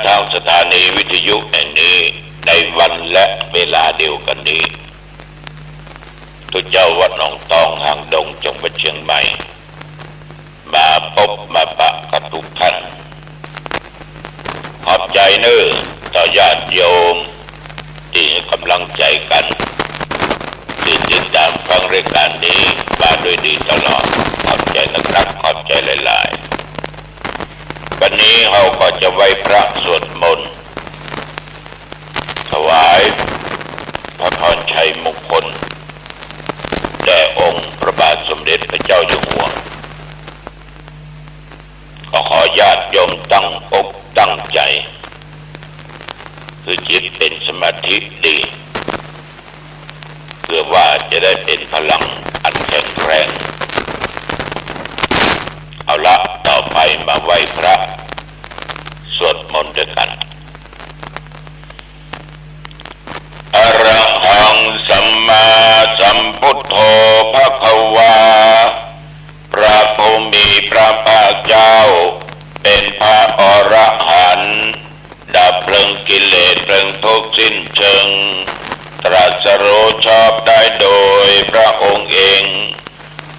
ทางสถานีวิทยุแห่งนี้ในวันและเวลาเดียวกันนี้ทุกเจ้าวัดหนองตองหางดงจังหวัดเชียงใหม่มาพบมาปะกับทุกท่านขอบใจเน้อต่อญาติโยมที่ให้กำลังใจกันที่ติดตามฟังรายการนี้มาโดยดีตลอดขอบใจนะครับขอบใจหลายๆวันนี้เราก็จะไหว้พระสวดมนต์ถวายพระพรชัยมงคลแด่องค์พระบาทสมเด็จพระเจ้าอยู่หัวก็ขอญาติโยมตั้งอกตั้งใจคือจิตเป็นสมาธิดีเพื่อว่าจะได้เป็นพลังอันแข็งแรงเอาละต่อไปมาไหว้พระสวดมนต์ด้วยกันอะระหังสัมมาสัมพุทโธภควาพระผู้มีพระภาคเจ้าเป็นพระอรหันต์ดับเพลิงกิเลสเพลิงทุกข์สิ้นเชิงตรัสรู้ชอบได้โดยพระองค์เอง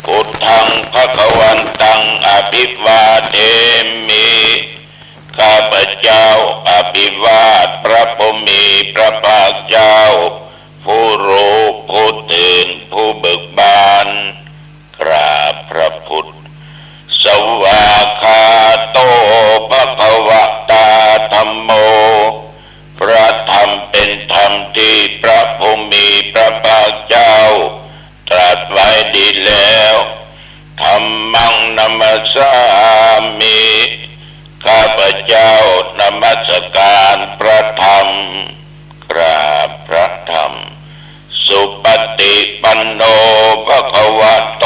พุทธังภควันตังอภิวาเทมิข้าพเจ้าอภิวาทพระผู้มีพระภาคเจ้าผู้รู้ผู้ตื่นผู้เบิกบานกราบพระพุทธสวากขาโตภควตาธัมโมพระธรรมเป็นธรรมที่พระผู้มีพระภาคเจ้าตรัสไว้ดีแล้วธัมมังนัมสสามิข้าพเจ้านมัสการพระธรรมกราบพระธรรมสุปฏิปันโนภควโต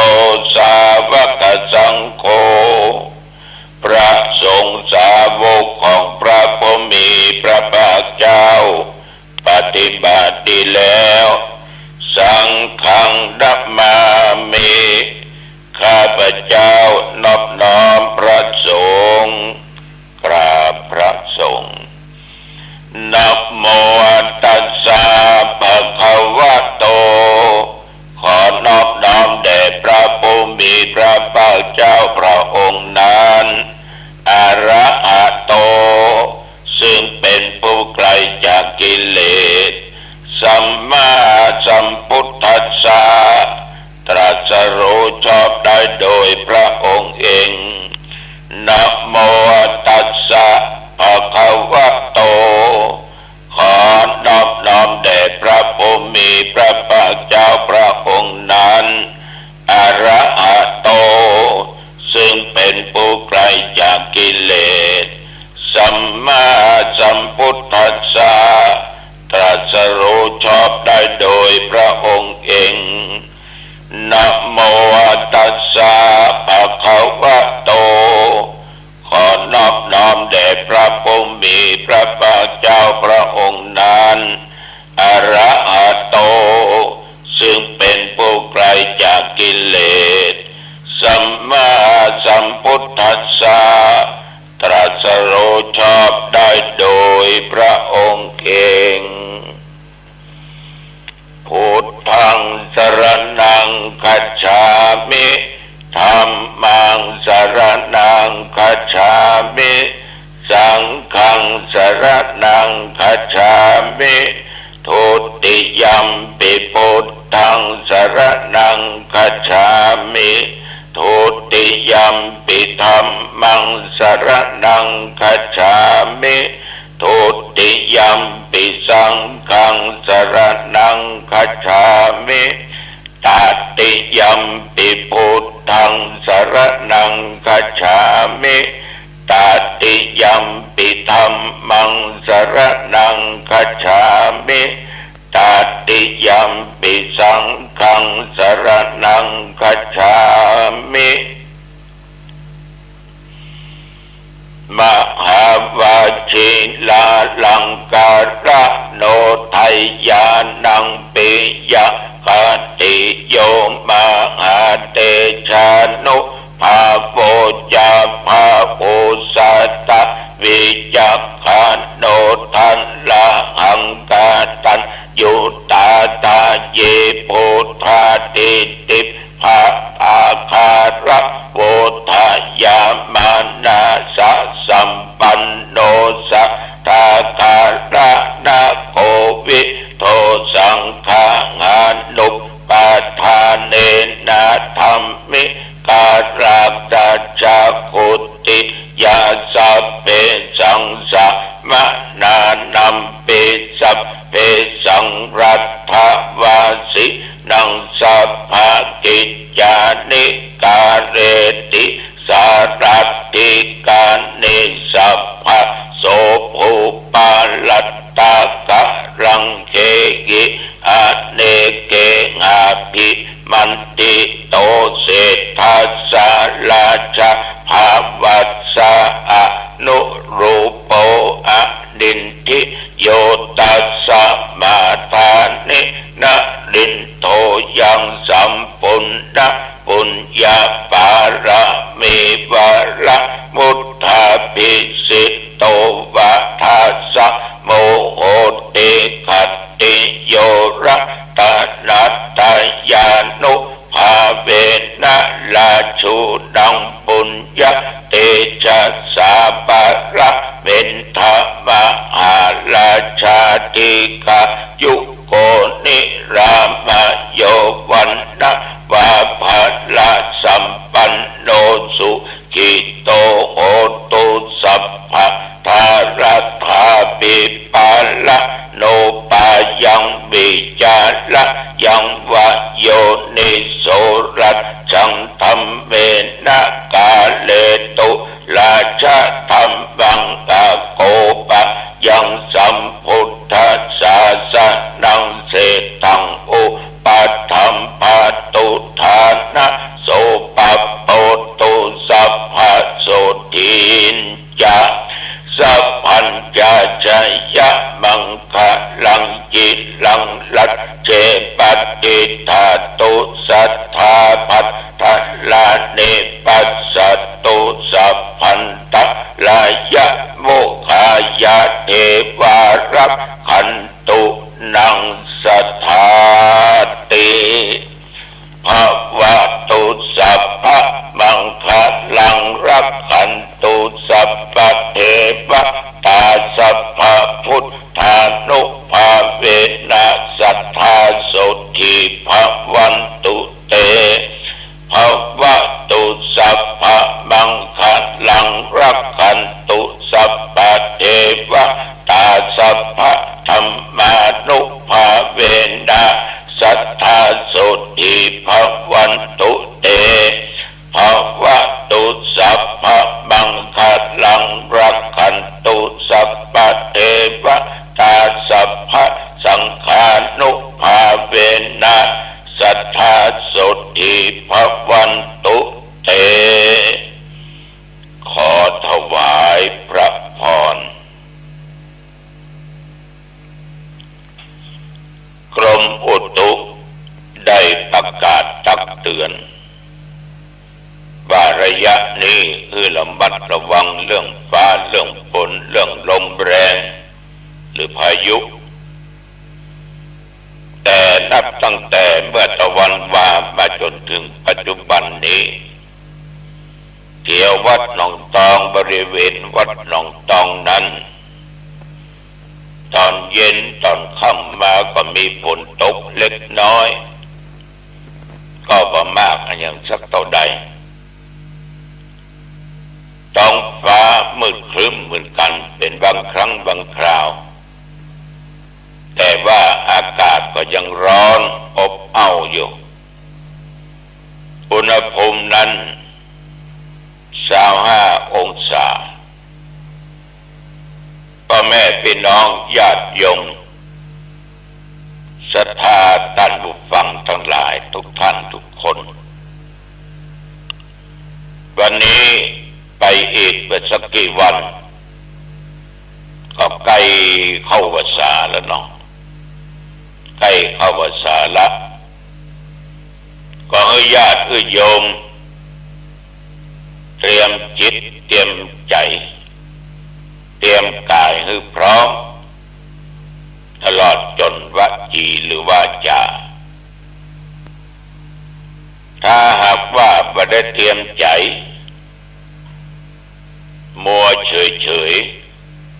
สาวกสังโฆพระสงฆ์สาวกของพระผู้มีพระภาคเจ้าปฏิบัติดีแล้วสังฆังดัมมามิข้าพเจ้านอบน้อมพระสงฆ์กราบพระสงฆ์นะโมตัสสะภะคะวะโตขอนอบน้อมแด่พระผู้มีพระภาคเจ้าพระองค์นั้นอะระหะโตซึ่งเป็นผู้ไกลจากกิเลสสัมมาสัมพุทธัสสะตรัสรู้ชอบได้โดยพระองค์เองนะโมตัสสะภะคะวะโตขอนอบน้อมแด่พระผู้มีพระภาคเจ้าพระองค์นั้นอะระหะโตซึ่งเป็นผู้ไกลจากกิเลสสัมมาสัมพุทธัสสะตรัสรู้ชอบได้โดยพระองค์เองนะโมตัสสะภะคะวะโตขอนอบน้อมแด่พระผู้มีพระภาคเจ้าพระองค์นั้นอะระหะโตซึ่งเป็นผู้ไกลจากกิเลสสัมมาสัมพุทธัสสะตรัสรู้ชอบได้โดยพระองค์เองพุทธังสรณังคัจฉามิธัมมังสรณังคัจฉามิสังฆังสรณังคัจฉามิทุติยัมปิพุทธังสรณังคัจฉามิทุติยัมปิธัมมังสรณังคัจฉามิทุติยัมปิสังฆังสรณังคัจฉามิตติยัมปิพุทธังสรณังคัจฉามิตติยัมปิธัมมังสรณังคัจฉามิตติยัมปิสังฆังสรณังคัจฉามิมหาวาชิลาลังการะโนทัยญาณังปิยะคติโยมหาเตชานุภาโวจาภาโอสัตตวิจักขา มิการาตาจักขุติยาสัพเพสังสะมะนานัมปิสัพเพสังรัตถวาสินังสัพพะกิจจานิการเรติสารัตติกานิสัพพะโสภูปาลัตตากะรังเกกิอเนเกงาภิมันติโตเศทัสสะลาชะภาวัสสะอนุรูปโปอดินทิโยตัสสะมาทานินะดินโทยังสัมปุณณปุญญาปาระเมวะระมุทธาภิสิโตวะทัสสะโมโหติขัตติโยระตนัตตยานุภาเวนะลาชุดังปุญญาเตชะสาปะระเวนธรรมหาราชาติกายุโกนิรามโยวันนะวาภะละสัมปันโนสุขิโตโหตุสัพพะทารัตถาปิปาละโนปายังวิจาระยังวะโยนิโสรัจจังธรรมเมนะกาเลตุราชธรรมังกะโกปะยังสัมพุทธัสสะสะนังเสตังอุปัฏฐัมภะตุทานะโสปะโปตุสัพพะโสทินจาสัพพัญญาจยะมังคะลังจิลังลัดเจปฏิธาตุสัทธาภัตตะลาเนปัสสตุสัพพันตะลายะโมคายะเทวารักขันตุนังสัทธาติภวตุสัพพะมังคะลังรักขันตุสัพพะเทวตาสัพพะพุทธานุภาเวนะสัทธาโสทิภวันตุเตภวตุสัพพะมังคะลังรักขันตุสัพพะเทวตาสัพพะธัมมานุภาเวนะสัทธาโสทิภวันตุเตภวตุสัพพะมังคะลังรักขันตุสัพพะเทวตาสัพพะสังฆานุภาเวนะสัทธาโสทิภวันตุเตขอถวายพระพรกรมอุตุได้ประกาศตักเตือนว่าระยะนี้คือระมัดระวังเรื่องฟ้าเรื่องฝนเรื่องลมแรงหรือพายุแต่นับตั้งแต่เมื่อตะวันวามาจนถึงปัจจุบันนี้เกี่ยววัดหนองตองบริเวณวัดหนองตองนั้นตอนเย็นตอนค่ำมาก็มีฝนตกเล็กน้อยก็บ่มากอย่างสักเท่าใดท้องฟ้ามืดครึ้มเหมือนกันเป็นบางครั้งบางคราวแต่ว่าอากาศก็ยังร้อนอบอ้าวอยู่อุณหภูมินั้น25 องศาพ่อแม่พี่น้องญาติโยมศรัทธาท่านผู้ฟังทั้งหลายทุกท่านทุกคนวันนี้ไปอีกเป็นสักกี่วันก็ใกล้เข้าพรรษาแล้วเนาะใกล้เข้าพรรษาละก็ให้ญาติโยมเตรียมจิตเตรียมใจเตรียมกายให้พร้อมตลอดจนวจีหรือวาจาถ้าหากว่าไม่ได้เตรียมใจมัวเฉย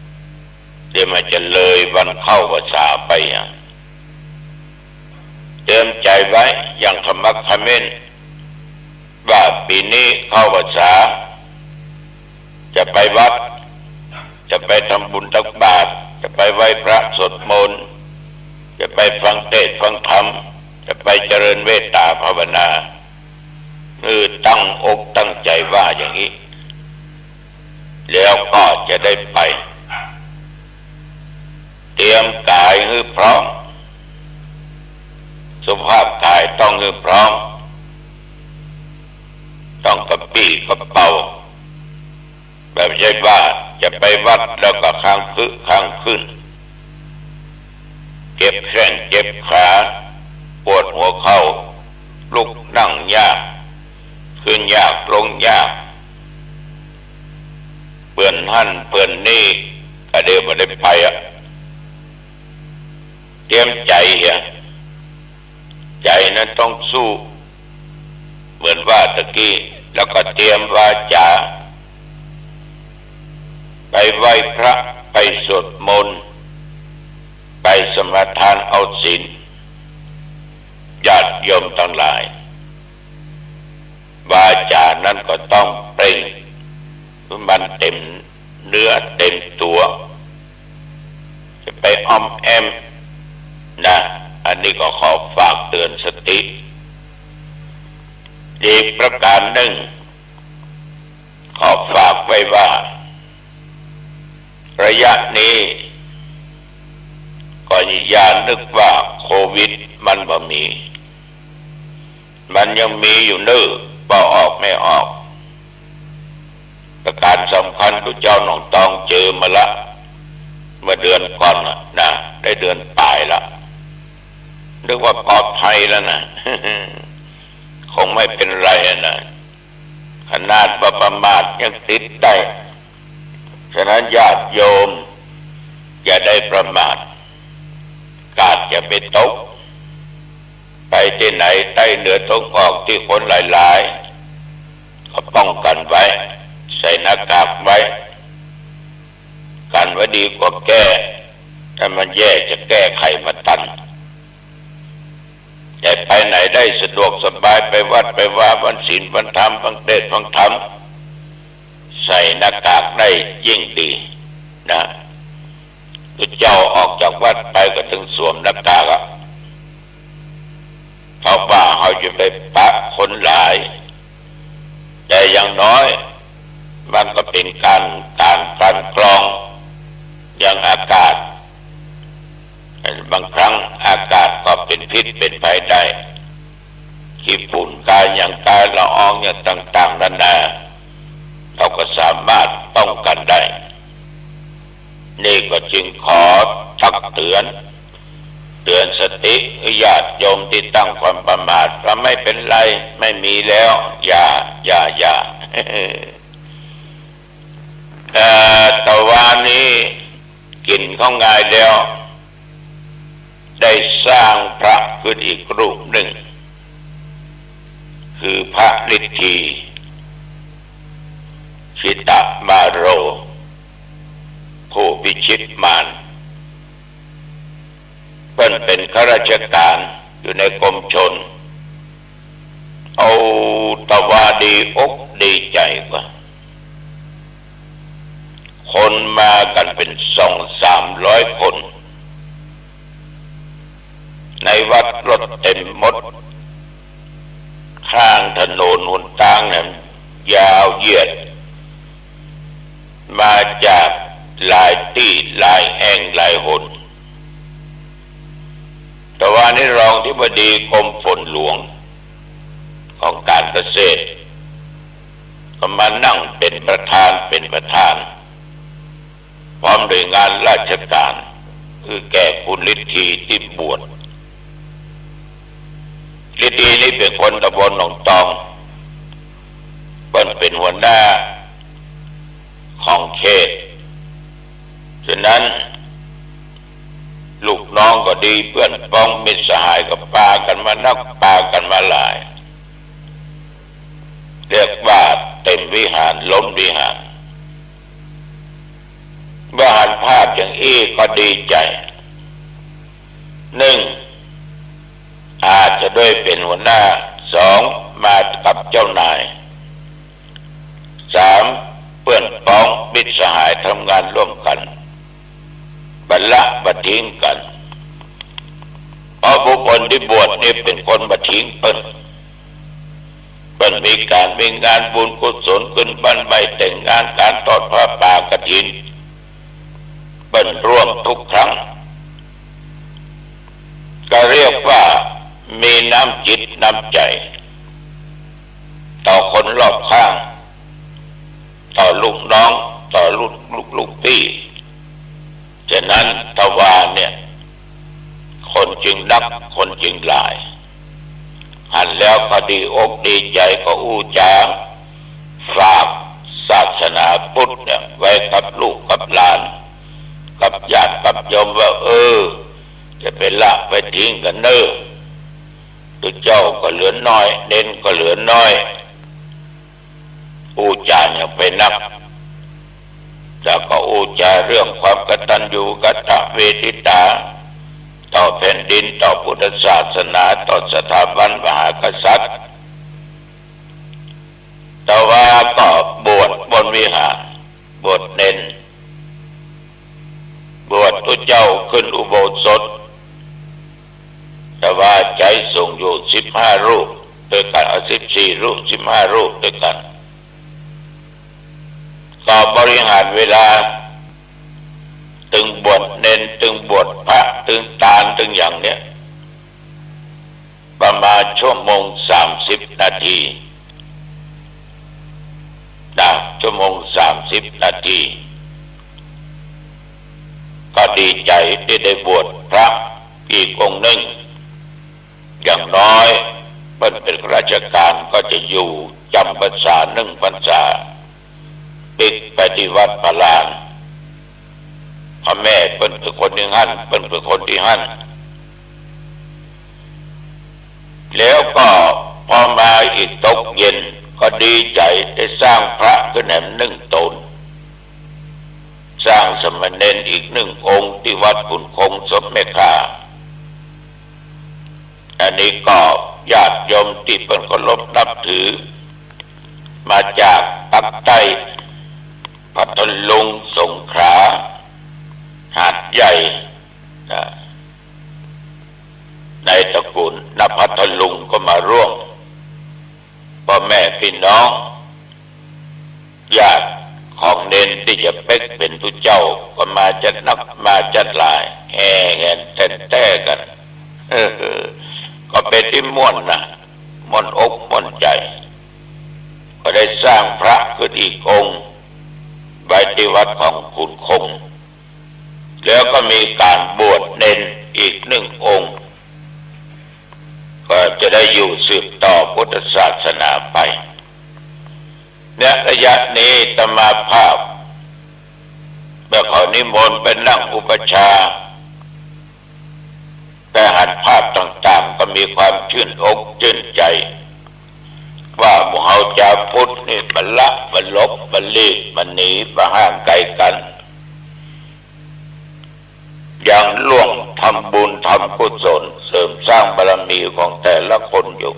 ๆเดี๋ยวมันจะเลยวันเข้าพรรษาไปเตรียมใจไว้อย่างขมักเขม้น ปีนี้เข้าพรรษาจะไปวัดจะไปทำบุญตักบาตรจะไปไหว้พระสวดมนต์จะไปฟังเทศน์ฟังธรรมจะไปเจริญเมตตาภาวนาตั้งอกตั้งใจว่าอย่างนี้แล้วก็จะได้ไปเตรียมกายให้พร้อมสุขภาพกายต้องให้พร้อมต้องกระปี้กระเป๋าแบบใช่ว่าจะไปวัดแล้วก็ค้างขึ้นเจ็บแข้งเจ็บขาปวดหัวเข่าลุกนั่งยากขึ้นยากลงยากเปื่อนหั่นเปื่อนนี่ก็เดี๋ยวไม่ได้ไปเตรียมใจใจนั้นต้องสู้เหมือนว่าตะกี้แล้วก็เตรียมวาจาไปไหว้พระไปสวดมนต์ไปสมาทานเอาศีลญาติโยมทั้งหลายวาจานั้นก็ต้องเปล่งมันเต็มเนื้อเต็มตัวจะไปอ้อมแอมนะอันนี้ก็ขอฝากเตือนสติอีกประการหนึ่งขอฝากไว้ว่าระยะนี้ก็อย่านึกว่าโควิดมันบ่มีมันยังมีอยู่เน้อบ่ออกไม่ออกประการสำคัญทุกเจ้าหนองตองเจอมาละเมื่อเดือนก่อนนะได้เดือนปลายละนึกว่าปลอดภัยแล้วนะ คงไม่เป็นไรนะขนาดประมาทยังติดได้ฉะนั้นญาติโยมอย่าได้ประมาทกาดอย่าไปตกไปที่ไหนใต้เหนือตกออกที่คนหลายๆก็ป้องกันไว้ใส่หน้ากากไว้กันไว้ดีกว่าแก้ถ้ามันแย่จะแก้ไขมาตันอย่าไปไหนได้สะดวกสบายไปวัดไปว่าวันศีลวันธรรมฟังเทศน์ฟังธรรมใส่หน้ากากได้ยิ่งดีนะเจ้าออกจากวัดไปก็ถึงสวมหน้ากากเพราะว่าเขาจะไปปะคนหลายแต่อย่างน้อยมันก็เป็นการกรองอย่างอากาศบางครั้งอากาศก็เป็นพิษเป็นภัยได้ขี้ฝุ่นกายอย่างกายละอองอย่างต่างๆนานาเราก็สามารถป้องกันได้นี่ก็จึงขอตักเตือนสติญาติโยมที่ตั้งความประมาทว่าไม่เป็นไรไม่มีแล้วอย่า แต่ว่านี้กินข้าวงายแล้วได้สร้างพระขึ้นอีกรูปหนึ่งคือพระฤทธีชิตมาโรผู้พิชิตมารเพิ่นเป็นข้าราชการอยู่ในกรมชนเอาตะวาดีอกดีใจกว่าคนมากันเป็น200-300 คนในวัดรถเต็มหมดข้างถนนหนทางนั้นยาวเหยียดมาจากหลายที่หลายแห่งหลายหนแต่ว่านี่รองที่บดีกรมฝนหลวงของการเกษตรก็มานั่งเป็นประธานพร้อมโดยงานราชการคือแก่คุณฤทธีที่บวชฤทธีนี่เป็นคนตำบลหนองตองเป็นหัวหน้าของเขตฉะนั้นลูกน้องก็ดีเพื่อนพ้องมิตรสหายก็ปากันมานักปากันมาหลายเรียกว่าเต็มวิหารล้มวิหารเมื่อหันภาพอย่างอี้ก็ดีใจหนึ่งอาจจะด้วยเป็นหัวหน้าสองมากับเจ้านาย ทิ้งกันเพราะบุคคลที่บวชนี่เป็นคนมาทิ้งเปิ้นมีการมีงานบุญกุศลขึ้นบ้านใบแต่งงานการทอดผ้าป่ากฐินเปิ้นร่วมทุกครั้งก็เรียกว่ามีน้ำจิตน้ำใจต่อคนรอบข้างต่อลูกน้องต่อลูกพี่ฉะนั้นทวารเนี่ยคนจึงนักคนจึงหลายหันแล้วก็ดีอกดีใจก็อู้จางฝากศาสนาพุทธเนี่ยไว้กับลูกกับหลานกับญาติกับโยมว่าจะไปละไปทิ้งกันเน้อตัวเจ้าก็เหลือน้อยเน้นก็เหลือน้อยอู้จาเนี่ยไปนักแล้วก็อู้จาเรื่องความกตัญญูกตเวทิตาต่อแผ่นดินต่อพุทธศาสนาต่อสถาบันมหากษัตริย์แต่ว่าก็บวชบนวิหารบวชเน้นบวชตัวเจ้าขึ้นอุโบสถแต่ว่าใจส่งอยู่15 รูปด้วยกัน14 รูป15 รูปด้วยกันก็บริหารเวลาตึงบวชเน้นตึงบวชพระตึงตาลตึงอย่างเนี้ยประมาณ1 ชั่วโมง 30 นาที1 ชั่วโมง 30 นาทีก็ดีใจที่ได้บวชพระอีกองค์หนึ่งอย่างน้อยเป็นราชการก็จะอยู่จำพรรษา1 พรรษาปิดไปที่วัดพระลานพ่อแม่เป็นคนที่หั่นเป็นคนที่หั่นแล้วก็พอมาอีกตกเย็นก็ดีใจได้สร้างพระขึ้นแห่ง1 ตนสร้างสมณเณรอีก1 องค์ที่วัดขุนคงศพแม่ข่าอันนี้ก็ญาติโยมที่เป็นเคารพนับถือมาจากภาคใต้พัทลุงสงขลาหาดใหญ่ในตระกูลนภัทลุงก็มาร่วมพ่อแม่พี่น้องญาติของเน้นที่จะเป็นผู้เจ้าก็มาจัดนักมาจัดหลายแห่แห่แท้กันก็เป็นที่ม่วนนะม่วนอกม่วนใจก็ได้สร้างพระขึ้นอีกองค์ไว้ที่วัดของขุนคงแล้วก็มีการบวชเน้นอีก1 องค์ก็จะได้อยู่สืบต่อพุทธศาสนาไปเนี่ยระยะนี้ตมาภาพเมื่อเขานิมนต์เป็นนั่งอุปชาแต่หันภาพต่างๆก็มีความชื่นอกชื่นใจว่าหมู่เฮาชาวพุทธนี่มันละมันลบมันลีกมันหนีมาห่างไกลกันยังร่วมทำบุญทำกุศลเสริมสร้างบารมีของแต่ละคนอยู่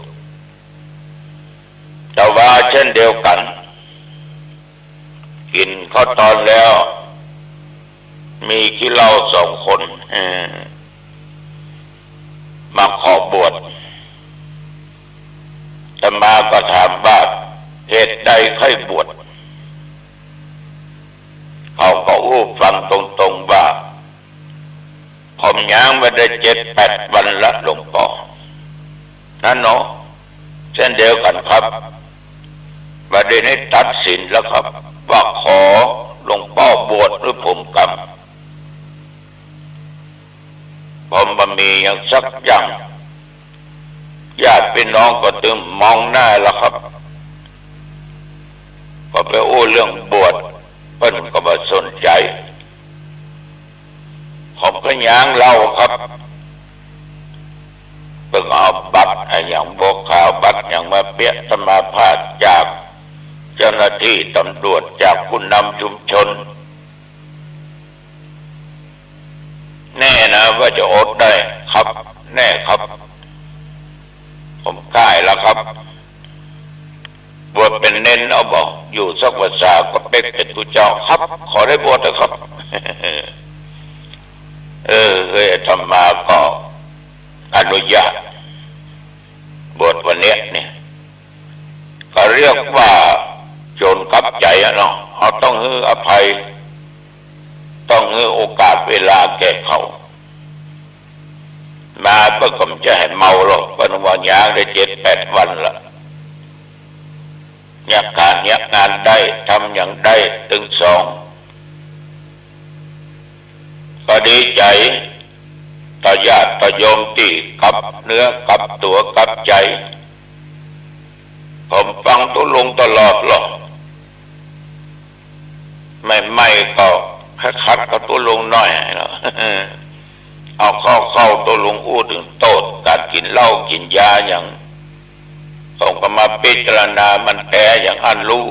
แต่ว่าเช่นเดียวกันกินข้าวตอนแล้วมีขี้เหล้า2 คนมาขอบวชอาตมาก็ถามว่าเหตุใดค่อยบวชเขาก็ฟังตรงๆว่าผมย่างมาได้7-8 วันละหลวงพ่อนั่นเนาะเช่นเดียวกันครับประเด็นนี้ตัดสินแล้วครับว่าขอหลวงพ่อบวชหรือผมกรรมผมบ่มีอย่างสักอย่างญาติพี่น้องก็ตึงมองหน้าแล้วครับก็ไปเรื่องบวชเพิ่นก็บ่สนใจผมก็ย่างเล่าครับเพิ่งเอาบัตรอย่างโบกขาวบัตรอย่างมาเปียสมาภาพจากเจ้าหน้าที่ตำรวจจากผู้นำชุมชนแน่นะว่าจะอดได้ครับแน่ครับผมกล้าแล้วครับบวชเป็นเน้นเอาบอกอยู่สักภาษาก็เป็นผู้เจ้าครับขอได้บวชเถอะครับ เลยอาตมาก็อนุญาตบวชวันนี้เนี่ยก็เรียกว่าโจรกับใจเนาะเขาต้องให้อภัยต้องให้โอกาสเวลาแก่เขามาเพื่อก็จะให้เมาหรอกวันวันยางได้7-8 วันละอยากการอยากงานได้ทำอย่างได้ถึง2ก็ดีใจต่อญาติต่อโยมที่กับเนื้อกับตัวกับใจผมฟังตุลุงตลอดหรอกไม่ก็คัดกับตุลุงน้อยเนาะเอาเข้าตุลุงอู้ถึงโทษการกินเหล้ากินยาอย่างต้องก็มาพิจารณามันแพ้อย่างอันรู้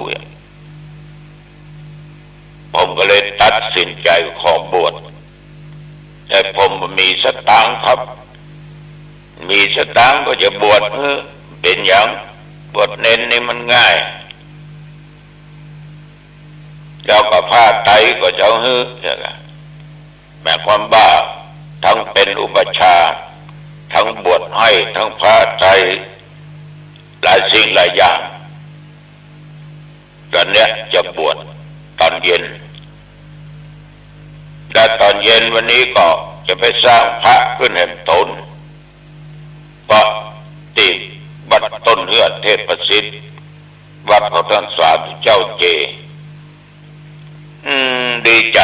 ผมก็เลยตัดสินใจขอบวชแต่ผมมีสตางค์ครับมีสตางค์ก็จะบวชเป็นอย่างบวชเน้นนี่มันง่ายเจ้าก็ผ้าไตก็เจ้าใช่ไหมแม้ความบ้าทั้งเป็นอุปชาทั้งบวชให้ทั้งผ้าไตหลายสิ่งหลายอย่างตอนเนี้ยจะบวชตอนเย็นและตอนเย็นวันนี้ก็จะไปสร้างพระขึ้นแห่งตนก็ตีวัดต้นเฮือดเทพประสิทธิ์วัดพระท่านสาธุเจ้าเจดีใจ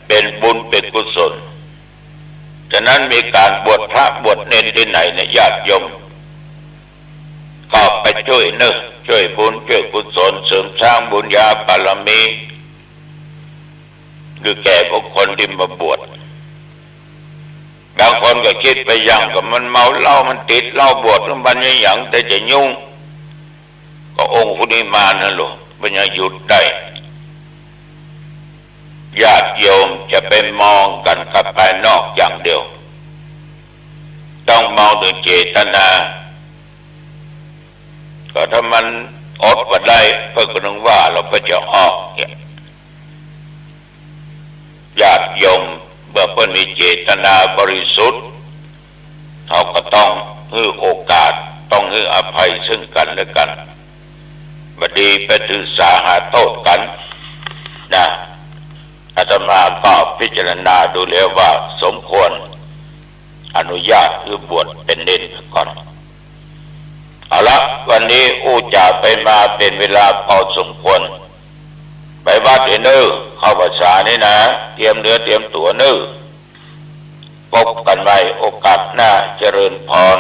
เป็นบุญเป็นกุศลฉะนั้นมีการบวชพระบวชเนรที่ไหนเนี่ยญาติโยมก็ไปช่วยช่วยบุญช่วยกุศลเสริมสร้างบุญญาบารมีคือแก่บุคคลที่มาบวชบางคนก็คิดไปอย่างกับมันเมาเหล้ามันติดเหล้าบวชแล้วมันอย่างแต่จะยุ่งก็องค์คุณิมานนั่นหรอกมันยังหยุดได้ญาติโยมจะไปมองกันกับภายนอกอย่างเดียวต้องมองถึงเจตนาก็ถ้ามันอดว่าได้ก็ต้องว่าเราก็จะออกญาติโยมเมื่อเพิ่นมีเจตนาบริสุทธิ์เขาก็ต้องให้โอกาสต้องให้อภัยซึ่งกันและกันบดีไปถือสาหาโทษกันนะอาตมาก็พิจารณาดูแล้วว่าสมควรอนุญาตคือบวชเป็นเน้นก่อนเอาละวันนี้อู้จ่าไปมาเป็นเวลาพอสมควรไปวัดเนื้อเข้าภาษานี่นะเตรียมเนื้อเตรียมตัวเนื้อพบกันใหม่โอกาสหน้าเจริญพร